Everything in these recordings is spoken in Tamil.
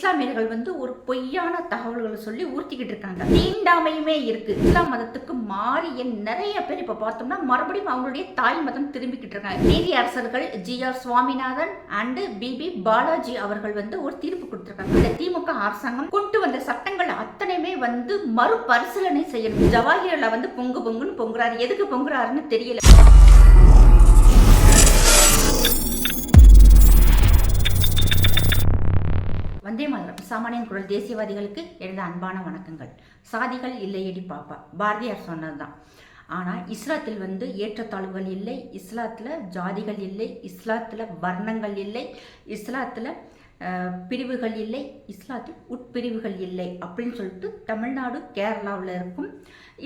இஸ்லாமியர்கள் ஒரு பொய்யான தகவல்களை சொல்லி ஊர்த்திக்கிட்டு இருக்காங்க. தீண்டாமையுமே இருக்கு. இஸ்லாம் மதத்துக்கு மாறி நிறைய பேர் இப்ப பார்த்தோம்னா மறுபடியும் அவங்களுடைய தாய் மதம் திரும்பிக்கிட்டு இருக்காங்க. நீதி அரசர்கள் GR. Swaminathan and P B. Balaji அவர்கள் ஒரு தீர்ப்பு கொடுத்திருக்காங்க. இந்த திமுக அரசாங்கம் கொண்டு வந்த சட்டங்கள் அத்தனையுமே மறுபரிசீலனை செய்யணும். ஜவாஹிர்ல பொங்கு பொங்குன்னு பொங்குறாரு. எதுக்கு பொங்குறாருன்னு தெரியல. வந்தே மாதரம் சாமானியன் குரல் தேசியவாதிகளுக்கு எனது அன்பான வணக்கங்கள். சாதிகள் இல்லையடி பாப்பா, பாரதியார் சொன்னதுதான். ஆனால் இஸ்லாத்தில் ஏற்றத்தாழ்வுகள் இல்லை, இஸ்லாத்தில் ஜாதிகள் இல்லை, இஸ்லாத்தில் வர்ணங்கள் இல்லை, இஸ்லாத்தில் பிரிவுகள் இல்லை, இஸ்லாத்தில் உட்பிரிவுகள் இல்லை அப்படின்னு சொல்லிட்டு தமிழ்நாடு கேரளாவில் இருக்கும்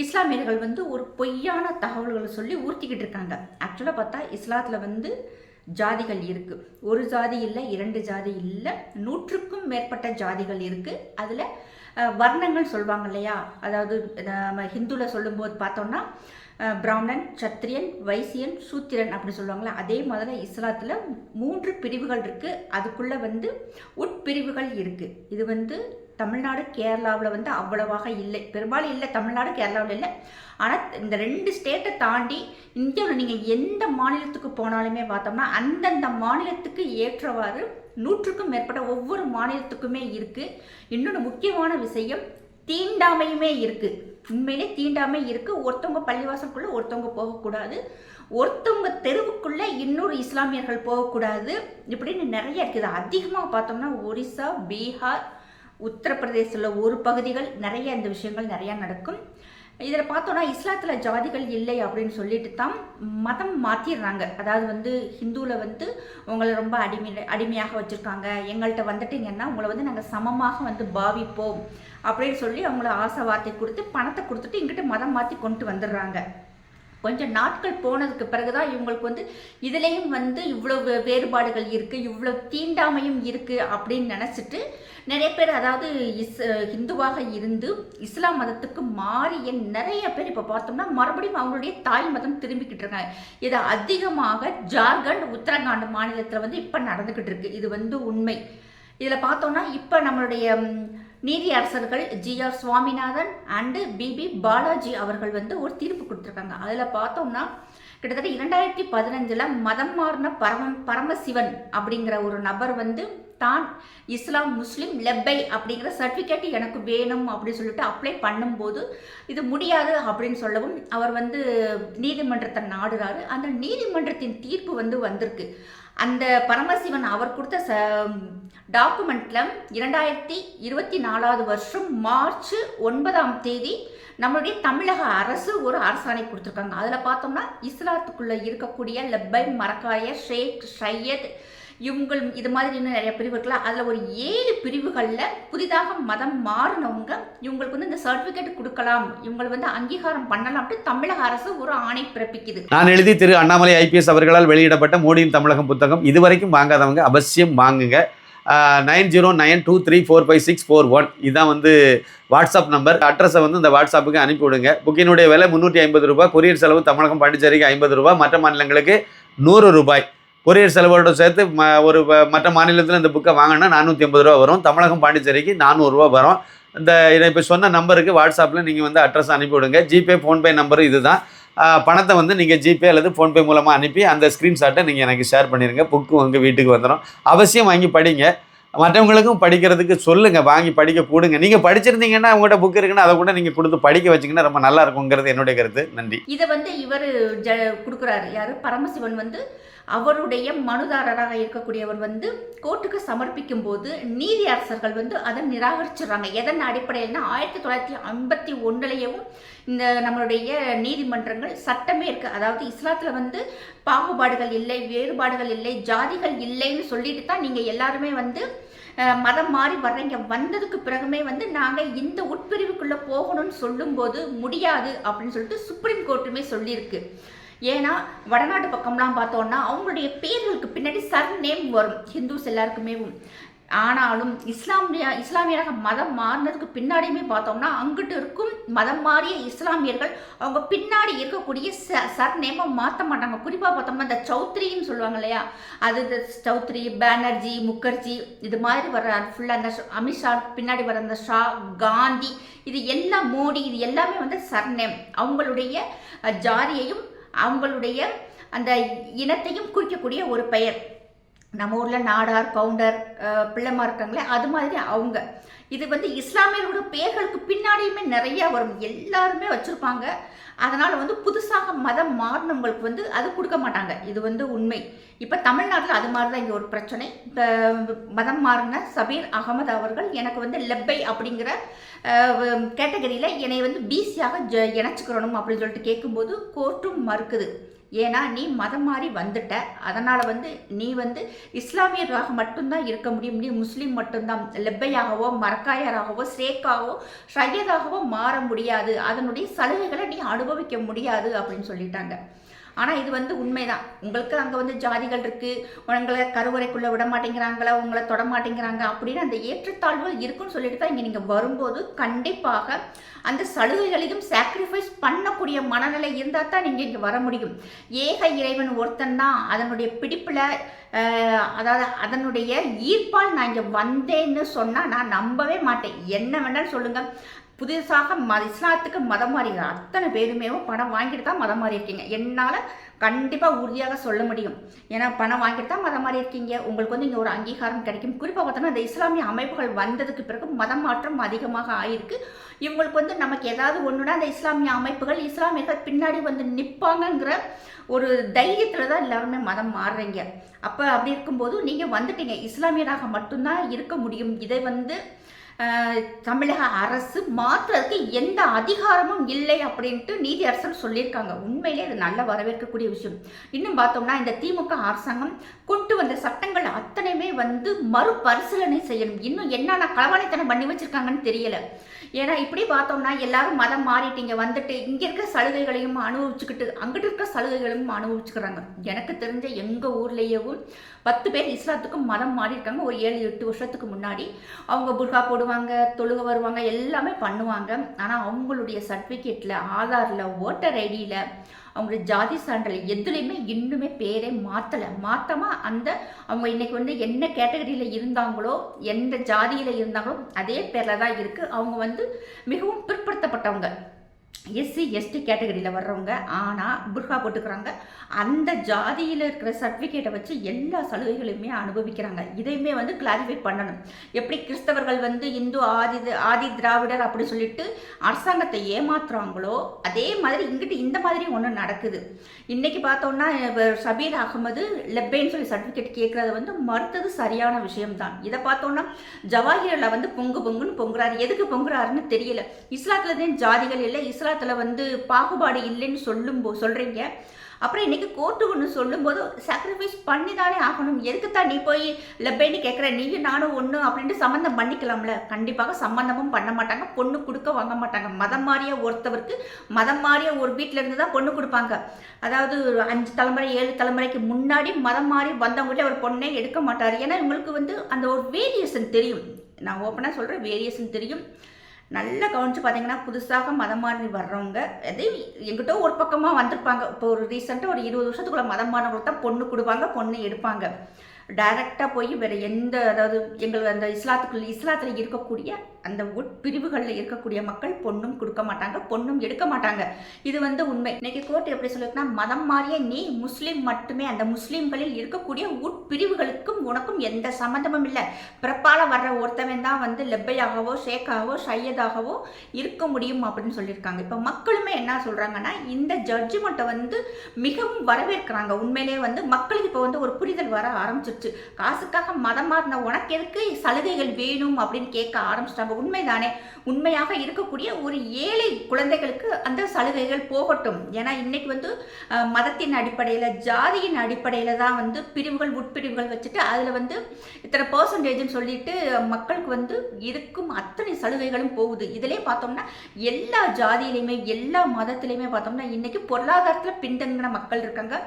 இஸ்லாமியர்கள் ஒரு பொய்யான தகவல்களை சொல்லி ஊர்த்திக்கிட்டு இருக்காங்க. ஆக்சுவலாக பார்த்தா இஸ்லாத்தில் ஜாதிகள் இருக்கு. ஒரு ஜாதி இல்லை, இரண்டு ஜாதி இல்லை, 100க்கும் மேற்பட்ட ஜாதிகள் இருக்கு. அதில் வர்ணங்கள் சொல்லுவாங்க இல்லையா, அதாவது நம்ம ஹிந்துவில் சொல்லும்போது பார்த்தோம்னா பிராமணன், சத்திரியன், வைசியன், சூத்திரன் அப்படி சொல்லுவாங்களா. அதே மாதிரி இஸ்லாத்தில் 3 பிரிவுகள் இருக்குது. அதுக்குள்ளே உட்பிரிவுகள் இருக்குது. இது தமிழ்நாடு கேரளாவில் அவ்வளவாக இல்லை, பெரும்பாலும் இல்லை. தமிழ்நாடு கேரளாவில் இல்லை. ஆனால் இந்த 2 ஸ்டேட்டை தாண்டி இந்தியாவில் நீங்கள் எந்த மாநிலத்துக்கு போனாலுமே பார்த்தோம்னா அந்தந்த மாநிலத்துக்கு ஏற்றவாறு 100க்கும் மேற்பட்ட ஒவ்வொரு மாநிலத்துக்குமே இருக்குது. இன்னொன்று முக்கியமான விஷயம், தீண்டாமையுமே இருக்குது. உண்மையிலே தீண்டாமை இருக்குது. ஒருத்தவங்க பள்ளிவாசலுக்குள்ளே ஒருத்தவங்க போகக்கூடாது, ஒருத்தவங்க தெருவுக்குள்ளே இன்னொரு இஸ்லாமியர்கள் போகக்கூடாது, இப்படின்னு நிறைய இருக்குது. அதிகமாக பார்த்தோம்னா ஒரிசா, பீகார், உத்தரப்பிரதேசத்தில் ஒரு பகுதிகள் நிறைய இந்த விஷயங்கள் நிறையா நடக்கும். இதில் பார்த்தோன்னா இஸ்லாத்தில் ஜாதிகள் இல்லை அப்படின்னு சொல்லிட்டு தான் மதம் மாற்றிடுறாங்க. அதாவது ஹிந்துவில் உங்களை ரொம்ப அடிமையாக வச்சுருக்காங்க, எங்கள்கிட்ட வந்துட்டிங்கன்னா உங்களை நாங்கள் சமமாக பாவிப்போம் அப்படின்னு சொல்லி அவங்கள ஆசை வார்த்தை கொடுத்து பணத்தை கொடுத்துட்டு இங்கிட்ட மதம் மாற்றி கொண்டு வந்துடுறாங்க. கொஞ்சம் நாட்கள் போனதுக்கு பிறகுதான் இவங்களுக்கு இதுலேயும் இவ்வளோ வேறுபாடுகள் இருக்குது, இவ்வளோ தீண்டாமையும் இருக்குது அப்படின்னு நினச்சிட்டு நிறைய பேர், அதாவது ஹிந்துவாக இருந்து இஸ்லாம் மதத்துக்கு மாறிய நிறைய பேர் இப்போ பார்த்தோம்னா மறுபடியும் அவங்களுடைய தாய் மதம் திரும்பிக்கிட்டு இருக்காங்க. இது அதிகமாக ஜார்க்கண்ட், உத்தரகாண்ட் மாநிலத்தில் இப்போ நடந்துக்கிட்டு இருக்கு. இது உண்மை. இதில் பார்த்தோம்னா இப்போ நம்மளுடைய நீதி அரசர்கள் GR. Swaminathan and BB. Balaji அவர்கள் ஒரு தீர்ப்பு கொடுத்துருக்காங்க. அதில் பார்த்தோம்னா கிட்டத்தட்ட 2015 மதம் மாறின பரமசிவன் அப்படிங்கிற ஒரு நபர் தான் இஸ்லாம் முஸ்லீம் லெப்பை அப்படிங்கிற சர்டிஃபிகேட் எனக்கு வேணும் அப்படின்னு சொல்லிட்டு அப்ளை பண்ணும்போது இது முடியாது அப்படின்னு சொல்லவும் அவர் நீதிமன்றத்தை நாடுறாரு. அந்த நீதிமன்றத்தின் தீர்ப்பு வந்திருக்கு. அந்த பரமசிவன் அவர் கொடுத்த டாக்குமெண்ட்டில் 2024 வருஷம் மார்ச் 9ஆம் தேதி நம்மளுடைய தமிழக அரசு ஒரு அரசாணை கொடுத்துருக்காங்க. அதில் பார்த்தோம்னா இஸ்லாத்துக்குள்ளே இருக்கக்கூடிய லெப்பை, மரக்காய, ஷேக், ஷையத், இவங்க இது மாதிரி இன்னும் நிறைய பிரிவு இருக்கலாம். அதில் ஒரு 7 பிரிவுகளில் புதிதாக மதம் மாறினவங்க இவங்களுக்கு இந்த சர்டிஃபிகேட் கொடுக்கலாம், இவங்களை அங்கீகாரம் பண்ணலாம்ட்டு தமிழக அரசு ஒரு ஆணை பிறப்பிக்குது. நான் எழுதி திரு அண்ணாமலை ஐபிஎஸ் அவர்களால் வெளியிடப்பட்ட மோடியின் தமிழகம் புத்தகம் இதுவரைக்கும் வாங்காதவங்க அவசியம் வாங்குங்க. 9092345641 இதுதான் வாட்ஸ்அப் நம்பர். அட்ரஸை இந்த வாட்ஸ்அப்புக்கு அனுப்பிவிடுங்க. புக்கினுடைய விலை 350 ரூபாய். கொரியர் செலவு தமிழகம் பாண்டிச்சேரிக்கு 50 ரூபாய், மற்ற மாநிலங்களுக்கு 100 ரூபாய். கொரியர் செலவோட சேர்த்து ஒரு மற்ற மாநிலத்தில் இந்த புக்கை வாங்கினா 450 ரூபா வரும். தமிழகம் பாண்டிச்சேரிக்கு 400 ரூபா வரும். இதை இப்போ சொன்ன நம்பருக்கு வாட்ஸ்அப்பில் நீங்கள் அட்ரஸ் அனுப்பிவிடுங்க. ஜிபே, ஃபோன்பே நம்பர் இதுதான். பணத்தை நீங்கள் ஜிபே அல்லது ஃபோன்பே மூலமாக அனுப்பி அந்த ஸ்க்ரீன்ஷாட்டை நீங்கள் எனக்கு ஷேர் பண்ணிடுங்க. புக்கு உங்கள் வீட்டுக்கு வந்துடும். அவசியம் வாங்கி படிங்க. மற்றவங்களுக்கும் படிக்கிறதுக்கு சொல்லுங்கள், வாங்கி படிக்க கூடுங்க. நீங்கள் படிச்சிருந்தீங்கன்னா உங்கள்கிட்ட புக் இருக்குன்னா அதை கூட நீங்கள் கொடுத்து படிக்க வச்சிங்கன்னா ரொம்ப நல்லா இருக்குங்கிறது என்னுடைய கருத்து. நன்றி. இதை இவர் கொடுக்குறாரு. யார்? பரமசிவன் அவருடைய மனுதாரராக இருக்கக்கூடியவர் கோர்ட்டுக்கு சமர்ப்பிக்கும் போது நீதி அரசர்கள் அதை நிராகரிச்சிடுறாங்க. எதன் அடிப்படையில்னா 1951 இந்த நம்மளுடைய நீதிமன்றங்கள் சட்டமே இருக்குது. அதாவது இஸ்லாத்தில் பாகுபாடுகள் இல்லை, வேறுபாடுகள் இல்லை, ஜாதிகள் இல்லைன்னு சொல்லிட்டு தான் நீங்கள் எல்லாருமே மதம் மாறி வர்றீங்க. வந்ததுக்கு பிறகுமே நாங்கள் இந்த உட்பிரிவுக்குள்ளே போகணும்னு சொல்லும்போது முடியாது அப்படின்னு சொல்லிட்டு சுப்ரீம் கோர்ட்டுமே சொல்லியிருக்கு. ஏன்னா வடநாட்டு பக்கம்லாம் பார்த்தோன்னா அவங்களுடைய பேர்களுக்கு பின்னாடி சர் நேம் வரும். ஹிந்துஸ் எல்லாருக்குமே ஆனாலும் இஸ்லாமியராக மதம் மாறினதுக்கு பின்னாடியுமே பார்த்தோம்னா அங்கிட்டு இருக்கும் மதம் மாறிய இஸ்லாமியர்கள் அவங்க பின்னாடி இருக்கக்கூடிய சர்நேமை மாற்ற மாட்டாங்க. குறிப்பாக பார்த்தோம்னா இந்த சௌத்ரின்னு சொல்லுவாங்க இல்லையா, அது இந்த சௌத்ரி, பானர்ஜி, முகர்ஜி, இது மாதிரி வர ஃபுல்லாக அந்த அமித்ஷா பின்னாடி வர அந்த ஷா, காந்தி, இது எல்லாம் மோடி, இது எல்லாமே வந்து சர்நேம். அவங்களுடைய ஜாதியையும் அவங்களுடைய அந்த இனத்தையும் குறிக்கக்கூடிய ஒரு பெயர். நம்ம ஊரில் நாடார், கவுண்டர், பிள்ளைமா இருக்காங்களே, அது மாதிரி அவங்க. இது வந்து இஸ்லாமியர்களோட பெயர்களுக்கு பின்னாடியுமே நிறையா வரும், எல்லாருமே வச்சுருப்பாங்க. அதனால் வந்து புதுசாக மதம் மாறினவங்களுக்கு வந்து அது கொடுக்க மாட்டாங்க. இது வந்து உண்மை. இப்போ தமிழ்நாட்டில் அது மாதிரி தான் இங்கே ஒரு பிரச்சனை. இப்போ மதம் மாறின சபீர் அகமது அவர்கள் எனக்கு வந்து லெப்பை அப்படிங்கிற கேட்டகரியில் என்னை வந்து பிசியாக இணைச்சிக்கிறணும் அப்படின்னு சொல்லிட்டு கேட்கும்போது கோர்ட்டும் மறுக்குது. ஏன்னா நீ மதம் மாறி வந்துட்ட, அதனால் வந்து நீ வந்து இஸ்லாமியராக மட்டும்தான் இருக்க முடியும், நீ முஸ்லீம் மட்டும்தான், லெப்பையாகவோ மரக்காயராகவோ ஷேக்காகவோ ஷையதாகவோ மாற முடியாது, அதனுடைய சலுகைகளை நீ அனுபவிக்க முடியாது அப்படின்னு சொல்லிட்டாங்க. ஆனால் இது வந்து உண்மைதான். உங்களுக்கு அங்கே வந்து ஜாதிகள் இருக்குது, உங்களை கருவறைக்குள்ளே விட மாட்டேங்கிறாங்களா, உங்களை தொட மாட்டேங்கிறாங்க அப்படின்னு அந்த ஏற்றத்தாழ்வுகள் இருக்குன்னு சொல்லிட்டு தான் இங்கே நீங்கள் வரும்போது கண்டிப்பாக அந்த சலுகைகளையும் சாக்ரிஃபைஸ் பண்ணக்கூடிய மனநிலை இருந்தால் தான் நீங்கள் இங்கே வர முடியும். ஏக இறைவன் ஒருத்தன் தான், அதனுடைய பிடிப்பில் அதாவது அதனுடைய ஈர்ப்பால் நான் இங்கே வந்தேன்னு சொன்னால் நான் நம்பவே மாட்டேன். என்ன வேணாலும் சொல்லுங்கள், புதுசாக இஸ்லாத்துக்கு மதம் மாறிங்க அத்தனை பேருமே பணம் வாங்கிட்டு தான் மதம் மாறி இருக்கீங்க. என்னால் கண்டிப்பாக உறுதியாக சொல்ல முடியும். ஏன்னா பணம் வாங்கிட்டு தான் மதம் மாறி இருக்கீங்க. உங்களுக்கு வந்து இங்கே ஒரு அங்கீகாரம் கிடைக்கும். குறிப்பாக பார்த்தோன்னா இந்த இஸ்லாமிய அமைப்புகள் வந்ததுக்கு பிறகு மதம் மாற்றம் அதிகமாக ஆயிருக்கு. இவங்களுக்கு வந்து நமக்கு ஏதாவது ஒன்றுனா அந்த இஸ்லாமிய அமைப்புகள், இஸ்லாமியர்கள் பின்னாடி வந்து நிற்பாங்கங்கிற ஒரு தைரியத்தில் தான் எல்லாருமே மதம் மாறுறீங்க. அப்போ அப்படி இருக்கும்போது நீங்கள் வந்துட்டீங்க, இஸ்லாமியராக மட்டும்தான் இருக்க முடியும். இதை வந்து தமிழக அரசு மாற்றுறதுக்கு எந்த அதிகாரமும் இல்லை அப்படின்ட்டு நீதியரசர் சொல்லியிருக்காங்க. உண்மையிலே அது நல்ல வரவேற்கக்கூடிய விஷயம். இன்னும் பார்த்தோம்னா இந்த திமுக அரசாங்கம் கொண்டு வந்த சட்டங்கள் அத்தனையுமே வந்து மறுபரிசீலனை செய்யணும். இன்னும் என்னென்ன களவாணித்தனம் பண்ணி வச்சிருக்காங்கன்னு தெரியல. ஏன்னா இப்படி பார்த்தோம்னா எல்லாரும் மதம் மாறிட்டீங்க, வந்துட்டு இங்கே இருக்க சலுகைகளையும் அனுபவிச்சுக்கிட்டு அங்கிட்டு இருக்க சலுகைகளையும் அனுபவிச்சுக்கிறாங்க. எனக்கு தெரிஞ்ச எங்கள் ஊர்லேயேவும் 10 பேர் இஸ்லாத்துக்கும் மதம் மாறி இருக்காங்க. ஒரு 7-8 வருஷத்துக்கு முன்னாடி அவங்க புர்கா போடுவாங்க, தொழுக வருவாங்க, எல்லாமே பண்ணுவாங்க. ஆனால் அவங்களுடைய சர்டிஃபிகேட்டில், ஆதாரில், ஓட்டர் ஐடியில், அவங்களுடைய ஜாதி சான்றிதழ் எதுலேயுமே இன்னுமே பேரே மாற்றாமல் அந்த அவங்க இன்றைக்கி வந்து என்ன கேட்டகரியில் இருந்தாங்களோ, எந்த ஜாதியில் இருந்தாங்களோ அதே பேரில் தான் இருக்குது. அவங்க வந்து மிகவும் பிற்படுத்தப்பட்டவங்க, எஸ்சி எஸ்டி கேட்டகரியில் வர்றவங்க. ஆனால் புர்கா போட்டுக்கிறாங்க. அந்த ஜாதியில் இருக்கிற சர்டிஃபிகேட்டை வச்சு எல்லா சலுகைகளையுமே அனுபவிக்கிறாங்க. இதையுமே வந்து கிளாரிஃபை பண்ணணும். எப்படி கிறிஸ்தவர்கள் வந்து இந்து ஆதி திராவிடர் அப்படி சொல்லிட்டு அரசாங்கத்தை ஏமாத்துறாங்களோ அதே மாதிரி இங்கிட்டு இந்த மாதிரி ஒன்று நடக்குது. இன்றைக்கி பார்த்தோம்னா சபீர் அகமது லெப்பேன்னு சொல்லி சர்டிஃபிகேட் கேட்குறது வந்து மறுத்தது சரியான விஷயம்தான். இதை பார்த்தோம்னா ஜவாஹிரில் வந்து பொங்குன்னு பொங்குறாரு. எதுக்கு பொங்குறாருன்னு தெரியல. இஸ்லாத்தில் ஜாதிகள் இல்லை, இஸ்லாத்தில் வந்து பாகுபாடு இல்லைன்னு சொல்கிறீங்க. அப்புறம் இன்றைக்கி கோர்ட்டு ஒன்று சொல்லும்போது சாக்ரிஃபைஸ் பண்ணி தானே ஆகணும். எதுக்குத்தான் நீ போய் லெப்பேன்னு கேட்குற, நீயும் நானும் ஒன்று அப்படின்ட்டு சம்மந்தம் பண்ணிக்கலாம்ல. கண்டிப்பாக சம்மந்தமும் பண்ண மாட்டாங்க, பொண்ணு கொடுக்க வாங்க மாட்டாங்க. மதம் மாறிய ஒருத்தவருக்கு மதம் மாறிய ஒரு வீட்டில் இருந்து தான் பொண்ணு கொடுப்பாங்க. அதாவது 5 தலைமுறை 7 தலைமுறைக்கு முன்னாடி மதம் மாறி வந்தவங்களே ஒரு பொண்ணே எடுக்க மாட்டார். ஏன்னா இவங்களுக்கு வந்து அந்த ஒரு வேரியேஷன் தெரியும். நான் ஓப்பனாக சொல்கிறேன், வேரியேஷன் தெரியும். நல்லா கவனித்து பார்த்தீங்கன்னா புதுசாக மதம் மாறி வர்றவங்க அதே எங்கிட்ட ஒரு பக்கமாக வந்திருப்பாங்க. இப்போ ஒரு ரீசெண்டாக ஒரு 20 வருஷத்துக்குள்ள மதம் மாறினவங்களுக்கு தான் பொண்ணு கொடுப்பாங்க, பொண்ணு எடுப்பாங்க. டைரெக்டாக போய் வேறு எந்த, அதாவது எங்கள் அந்த இஸ்லாத்தில் இருக்கக்கூடிய அந்த உட்பிரிவுகளில் இருக்கக்கூடிய மக்கள் பொண்ணும் கொடுக்க மாட்டாங்க, பொண்ணும் எடுக்க மாட்டாங்க. இது வந்து உண்மை. இன்னைக்கு கோர்ட் எப்படி சொல்லியிருக்குன்னா, மதம் மாறிய நீ முஸ்லீம் மட்டுமே, அந்த முஸ்லீம்களில் இருக்கக்கூடிய உட்பிரிவுகளுக்கும் உனக்கும் எந்த சம்மந்தமும் இல்லை. பிறப்பால் வர்ற ஒருத்தவன் தான் வந்து லெப்பையாகவோ ஷேக்காகவோ ஷையதாகவோ இருக்க முடியும் அப்படின்னு சொல்லியிருக்காங்க. இப்போ மக்களுமே என்ன சொல்கிறாங்கன்னா, இந்த ஜட்ஜ்மெண்ட்டை வந்து மிகவும் வரவேற்கிறாங்க. உண்மையிலே வந்து மக்களுக்கு இப்போ வந்து ஒரு புரிதல் வர ஆரம்பிச்சிருச்சு. காசுக்காக மதம் மாறின உனக்கு எதுக்கு சலுகைகள் வேணும் அப்படின்னு கேட்க ஆரம்பிச்சிட்டாங்க. உண்மைதானே? உண்மையாக இருக்கக்கூடிய ஒரு ஏழை குழந்தைகளுக்கு அந்த சலுகைகள் போகட்டும். ஏன்னா இன்னைக்கு வந்து மதத்தின் அடிப்படையில், ஜாதியின் அடிப்படையில் தான் வந்து பிரிவுகள், உட்பிரிவுகள் வச்சுட்டு அதில் வந்து இத்தனை பர்சன்டேஜ்னு சொல்லிட்டு மக்களுக்கு வந்து இருக்கும் அத்தனை சலுகைகளும் போகுது. இதிலே பார்த்தோம்னா எல்லா ஜாதியிலையுமே எல்லா மதத்திலையுமே பார்த்தோம்னா இன்னைக்கு பொருளாதாரத்தில் பின்தங்கின மக்கள் இருக்காங்க.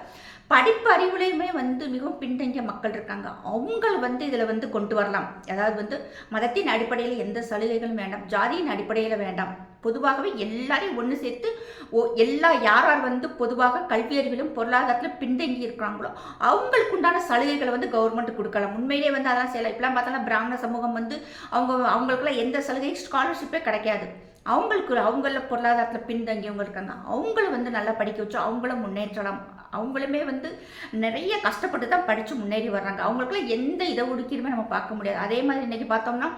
படிப்பு அறிவுலையுமே வந்து மிகவும் பின்தங்கிய மக்கள் இருக்காங்க. அவங்கள வந்து இதில் வந்து கொண்டு வரலாம். அதாவது வந்து மதத்தின் அடிப்படையில் எந்த சலுகைகளும் வேண்டாம், ஜாதியின் அடிப்படையில் வேண்டாம். பொதுவாகவே எல்லாரையும் ஒன்று சேர்த்து யார் யார் வந்து பொதுவாக கல்வி அறிவிலும் பொருளாதாரத்தில் பின்தங்கி இருக்கிறாங்களோ அவங்களுக்கு உண்டான சலுகைகளை வந்து கவர்மெண்ட் கொடுக்கலாம். உண்மையிலே வந்து அதான் செய்யலாம். இப்பெல்லாம் பார்த்தோம்னா பிராமண சமூகம் வந்து அவங்களுக்குலாம் எந்த சலுகை ஸ்காலர்ஷிப்பே கிடைக்காது. அவங்கள பொருளாதாரத்தில் பின்தங்கியவங்க இருக்காங்க. அவங்கள வந்து நல்லா படிக்க வச்சு அவங்கள முன்னேற்றலாம். அவங்களுமே வந்து நிறைய கஷ்டப்பட்டு தான் படித்து முன்னேறி வர்றாங்க. அவங்களுக்குலாம் எந்த இதை ஒதுக்கீடுமே நம்ம பார்க்க முடியாது. அதே மாதிரி இன்றைக்கி பார்த்தோம்னா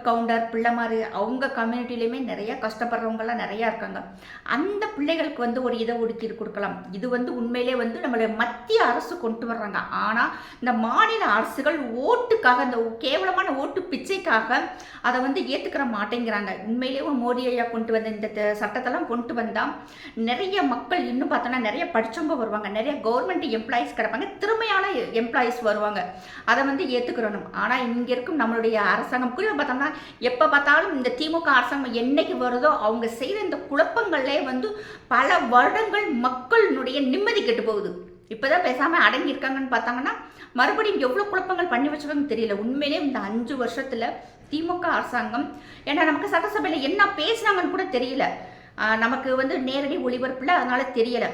கவுண்டர் பிள்ளைமாரி அவங்க கம்யூனிட்டிலையுமே நிறைய கஷ்டப்படுறவங்கலாம் நிறையா இருக்காங்க. அந்த பிள்ளைகளுக்கு வந்து ஒரு இதை ஒதுக்கீடு கொடுக்கலாம். இது வந்து உண்மையிலே வந்து நம்மளுடைய மத்திய அரசு கொண்டு வர்றாங்க. ஆனால் இந்த மாநில அரசுகள் ஓட்டுக்காக, இந்த கேவலமான ஓட்டு பிச்சைக்காக அதை வந்து ஏற்றுக்கிற மாட்டேங்கிறாங்க. உண்மையிலேயே மோடி ஐயா கொண்டு வந்த இந்த சட்டத்தெல்லாம் கொண்டு வந்தால் நிறைய மக்கள் இன்னும் பார்த்தோன்னா நிறைய படித்தவங்க வருவாங்க, நிறைய கவர்மெண்ட் எம்ப்ளாயிஸ் கிடப்பாங்க, திறமையான எம்ப்ளாயிஸ் வருவாங்க. அதை வந்து ஏற்றுக்கிறணும். ஆனால் இங்கே இருக்கும் நம்மளுடைய அரசாங்கம் குறிப்பாக பார்த்தோம்னா எப்போ பார்த்தாலும் இந்த திமுக அரசாங்கம் என்னைக்கு வருதோ அவங்க செய்த இந்த குழப்பங்களே வந்து பல வருடங்கள் மக்களினுடைய நிம்மதி கெட்டு போகுது. இப்போதான் பேசாமல் அடங்கி இருக்காங்கன்னு பார்த்தாங்கன்னா மறுபடியும் எவ்வளோ குழப்பங்கள் பண்ணி வச்சுருக்காங்கன்னு தெரியல. உண்மையிலே இந்த 5 வருஷத்தில் திமுக அரசாங்கம் ஏன்னா நமக்கு சட்டசபையில் என்ன பேசினாங்கன்னு கூட தெரியல. நமக்கு வந்து நேரடி ஒளிபரப்பில் அதனால தெரியலை.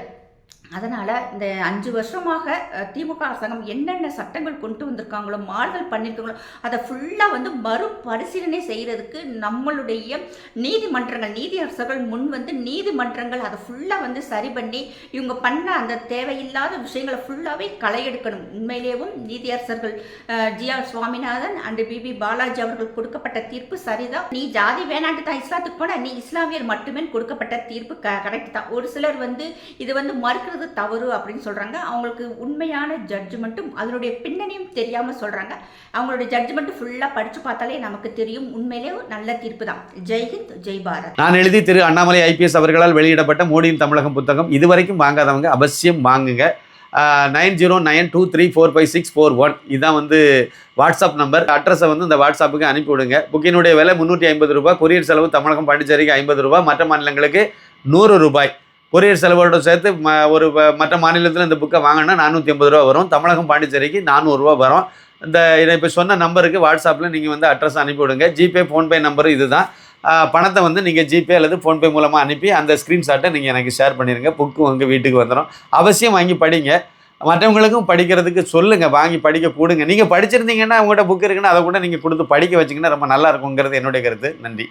அதனால் இந்த 5 வருஷமாக திமுக அரசாங்கம் என்னென்ன சட்டங்கள் கொண்டு வந்திருக்காங்களோ, மாறுதல் பண்ணியிருக்காங்களோ அதை ஃபுல்லாக வந்து மறுபரிசீலனை செய்கிறதுக்கு நம்மளுடைய நீதிமன்றங்கள், நீதியரசர்கள் முன் வந்து நீதிமன்றங்கள் அதை ஃபுல்லாக வந்து சரி பண்ணி இவங்க பண்ண அந்த தேவையில்லாத விஷயங்களை ஃபுல்லாகவே களையெடுக்கணும். உண்மையிலேயும் நீதியரசர்கள் G R. Swaminathan and P B. Balaji அவர்கள் கொடுக்கப்பட்ட தீர்ப்பு சரிதான். நீ ஜாதி வேணாண்டு தான் இஸ்லாத்துக்கு போன, நீ இஸ்லாமியர் மட்டுமே கொடுக்கப்பட்ட தீர்ப்பு கரெக்ட் தான். ஒரு சிலர் வந்து இது வந்து மறுக்கிறது தவறு அப்படின்னு சொல்றாங்க. அவங்களுக்கு உண்மையான ஜட்ஜ்மெண்ட்டும் அதனுடைய பின்னணியும் தெரியாம சொல்றாங்க. அவங்களுடைய ஜட்ஜ்மெண்ட் ஃபுல்லா படிச்சு பார்த்தாலே நமக்கு தெரியும். உண்மையிலேயே நல்ல தீர்ப்பு தான். ஜெய்ஹிந்த், ஜெய் பாரத். நான் எழுதி திரு அண்ணாமலை ஐபிஎஸ் அவர்களால் வெளியிடப்பட்ட மோடியின் தமிழகம் புத்தகம் இதுவரைக்கும் வாங்காதவங்க அவசியம் வாங்குங்க. 9092345641 இதுதான் வந்து வாட்ஸ்அப் நம்பர். அட்ரஸை வந்து இந்த வாட்ஸ்அப்புக்கு அனுப்பி விடுங்க. புக்கினுடைய விலை 350 ரூபாய். கொரியர் செலவு தமிழகம் பாண்டிச்சேரிக்கு 50 ரூபாய், மற்ற மாநிலங்களுக்கு 100 ரூபாய். கொரியர் செலவோட சேர்த்து ஒரு மற்ற மாநிலத்தில் இந்த புக்கை வாங்கினா 450 ரூபா வரும். தமிழகம் பாண்டிச்சேரிக்கு 400 ரூபா வரும். இந்த இதை இப்போ சொன்ன நம்பருக்கு வாட்ஸ்அப்பில் நீங்கள் வந்து அட்ரஸ் அனுப்பிவிடுங்க. ஜிபே ஃபோன்பே நம்பரு இது தான். பணத்தை வந்து நீங்கள் ஜிபே அல்லது ஃபோன்பே மூலமாக அனுப்பி அந்த ஸ்க்ரீன்ஷாட்டை நீங்கள் எனக்கு ஷேர் பண்ணிடுங்க. புக்கு உங்கள் வீட்டுக்கு வந்துடும். அவசியம் வாங்கி படிங்க. மற்றவங்களுக்கும் படிக்கிறதுக்கு சொல்லுங்கள், வாங்கி படிக்க கூடுங்க. நீங்கள் படிச்சிருந்தீங்கன்னா உங்கள்கிட்ட புக் இருக்குன்னா அதை கூட நீங்கள் கொடுத்து படிக்க வச்சிங்கன்னா ரொம்ப நல்லா இருக்குங்கிறது என்னுடைய கருத்து. நன்றி.